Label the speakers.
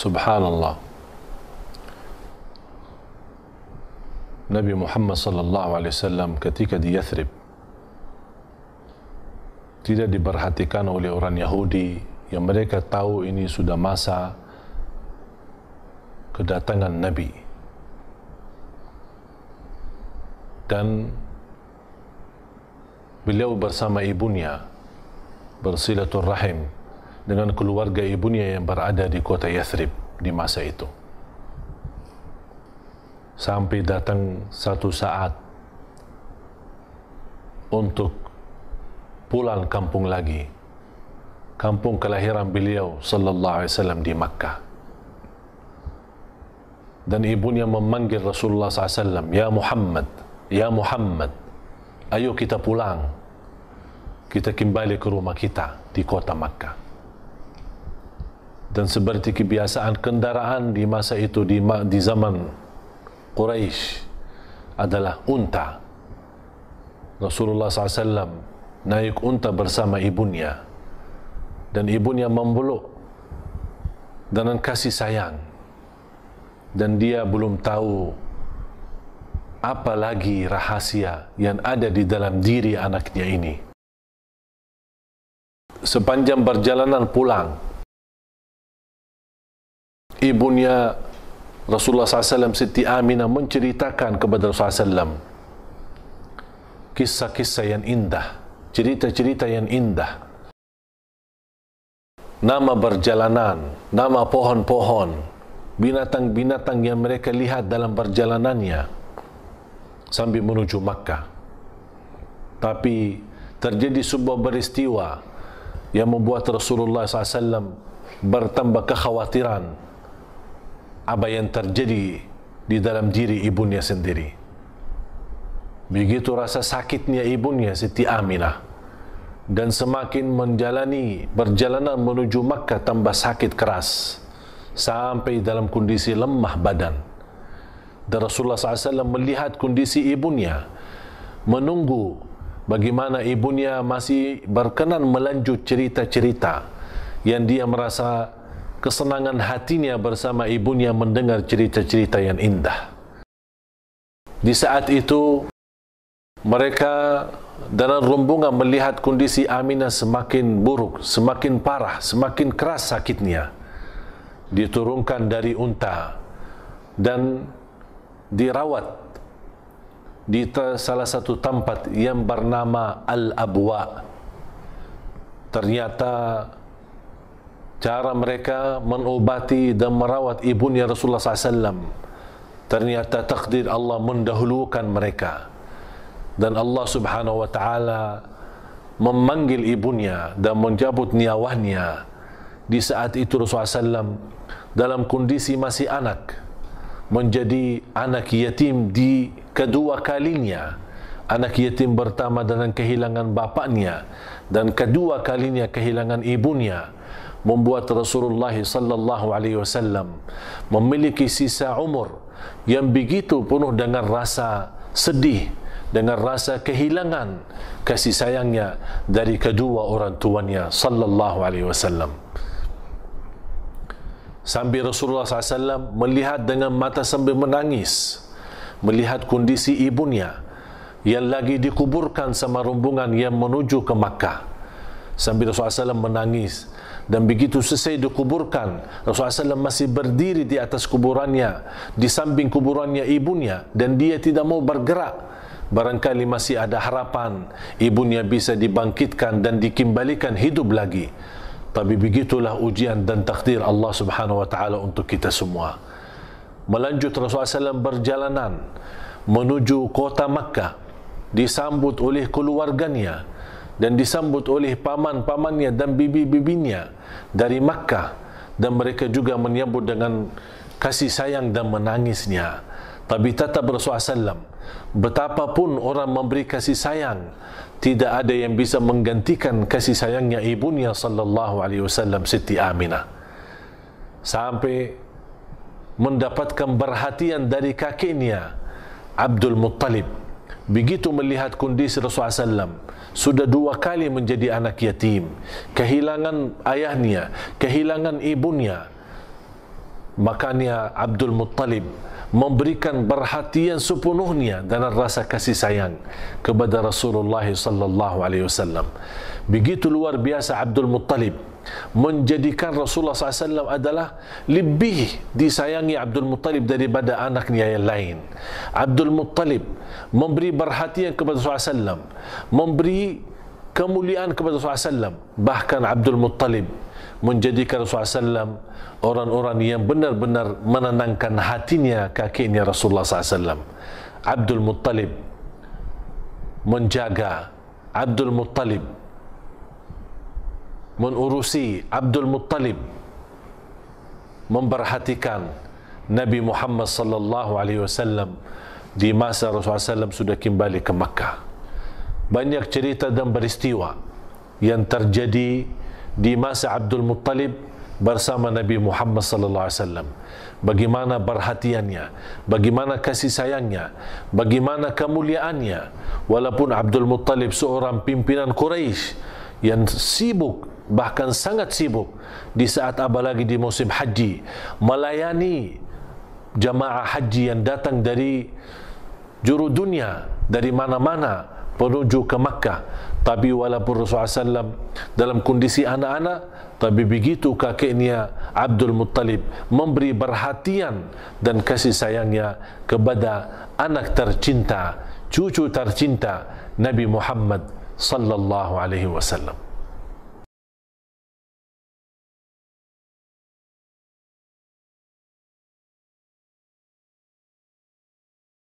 Speaker 1: Subhanallah. Nabi Muhammad sallallahu alaihi wasallam ketika di Yathrib tidak diperhatikan oleh orang Yahudi yang mereka tahu ini sudah masa kedatangan Nabi, dan beliau bersama ibunya bersilaturrahim dengan keluarga ibunya yang berada di kota Yathrib di masa itu, sampai datang satu saat untuk pulang kampung lagi, kampung kelahiran beliau sallallahu alaihi wasallam di Makkah. Dan ibunya memanggil Rasulullah SAW, ya Muhammad, ya Muhammad, ayo kita pulang, kita kembali ke rumah kita di kota Makkah. Dan seperti kebiasaan kendaraan di masa itu, di zaman Quraisy, adalah unta. Rasulullah SAW naik unta bersama ibunya, dan ibunya memeluk dengan kasih sayang, dan dia belum tahu apa lagi rahasia yang ada di dalam diri anaknya ini. Sepanjang perjalanan pulang, ibunya Rasulullah SAW, Siti Aminah, menceritakan kepada Rasulullah SAW kisah-kisah yang indah, cerita-cerita yang indah, nama perjalanan, nama pohon-pohon, binatang-binatang yang mereka lihat dalam perjalanannya sambil menuju Makkah. Tapi terjadi sebuah peristiwa yang membuat Rasulullah SAW bertambah kekhawatiran apa yang terjadi di dalam diri ibunya sendiri. Begitu rasa sakitnya ibunya Siti Aminah, dan semakin menjalani perjalanan menuju Makkah tambah sakit keras sampai dalam kondisi lemah badan. Dan Rasulullah SAW melihat kondisi ibunya, menunggu bagaimana ibunya masih berkenan melanjut cerita-cerita yang dia merasa kesenangan hatinya bersama ibunya mendengar cerita-cerita yang indah. Di saat itu mereka dalam rombongan melihat kondisi Aminah semakin buruk, semakin parah, semakin keras sakitnya. Diturunkan dari unta dan dirawat di salah satu tempat yang bernama Al-Abwa. Ternyata cara mereka mengobati dan merawat ibunya Rasulullah SAW, ternyata takdir Allah mendahulukan mereka, dan Allah Subhanahu wa Ta'ala memanggil ibunya dan mencabut nyawanya. Di saat itu Rasulullah SAW dalam kondisi masih anak, menjadi anak yatim di kedua kalinya. Anak yatim pertama dengan kehilangan bapaknya, dan kedua kalinya kehilangan ibunya, membuat Rasulullah sallallahu alaihi wasallam memiliki sisa umur yang begitu penuh dengan rasa sedih, dengan rasa kehilangan kasih sayangnya dari kedua orang tuanya sallallahu alaihi wasallam. Sambil Rasulullah SAW melihat dengan mata sambil menangis, melihat kondisi ibunya yang lagi dikuburkan sama rombongan yang menuju ke Makkah. Sambil Rasulullah SAW menangis, dan begitu selesai dikuburkan, Rasulullah SAW masih berdiri di atas kuburannya, di samping kuburannya ibunya, dan dia tidak mau bergerak. Barangkali masih ada harapan ibunya bisa dibangkitkan dan dikembalikan hidup lagi. Tapi begitulah ujian dan takdir Allah Subhanahu wa Ta'ala untuk kita semua. Melanjut Rasulullah SAW berjalanan menuju kota Makkah, disambut oleh keluarganya dan disambut oleh paman-pamannya dan bibi-bibinya dari Makkah, dan mereka juga menyambut dengan kasih sayang dan menangisnya. Tapi tetap Rasulullah SAW, betapapun orang memberi kasih sayang, tidak ada yang bisa menggantikan kasih sayangnya ibunya sallallahu alaihi wasallam, Siti Aminah, sampai mendapatkan perhatian dari kakeknya Abdul Muttalib. Begitu melihat kondisi Rasulullah SAW, sudah 2 kali menjadi anak yatim, kehilangan ayahnya, kehilangan ibunya, Makanya Abdul Muttalib memberikan perhatian sepenuhnya dan rasa kasih sayang kepada Rasulullah sallallahu alaihi wasallam. Begitu luar biasa Abdul Muttalib menjadikan Rasulullah SAW adalah lebih disayangi Abdul Muttalib daripada anaknya yang lain. Abdul Muttalib memberi perhatian kepada Rasulullah SAW, memberi kemuliaan kepada Rasulullah SAW. Bahkan Abdul Muttalib menjadikan Rasulullah SAW orang-orang yang benar-benar menenangkan hatinya kakeknya Rasulullah SAW. Abdul Muttalib menjaga, Abdul Muttalib menurusi, Abdul Muttalib memperhatikan Nabi Muhammad sallallahu alaihi wasallam di masa Rasulullah SAW sudah kembali ke Makkah. Banyak cerita dan peristiwa yang terjadi di masa Abdul Muttalib bersama Nabi Muhammad sallallahu alaihi wasallam. Bagaimana perhatiannya, bagaimana kasih sayangnya, bagaimana kemuliaannya. Walaupun Abdul Muttalib seorang pimpinan Quraisy yang sibuk, bahkan sangat sibuk di saat apalagi di musim haji, melayani jamaah haji yang datang dari juru dunia, dari mana-mana menuju ke Makkah. Tapi walaupun Rasulullah SAW dalam kondisi anak-anak, tapi begitu kakeknya Abdul Muttalib memberi perhatian dan kasih sayangnya kepada anak tercinta, cucu tercinta Nabi Muhammad sallallahu alaihi wasallam.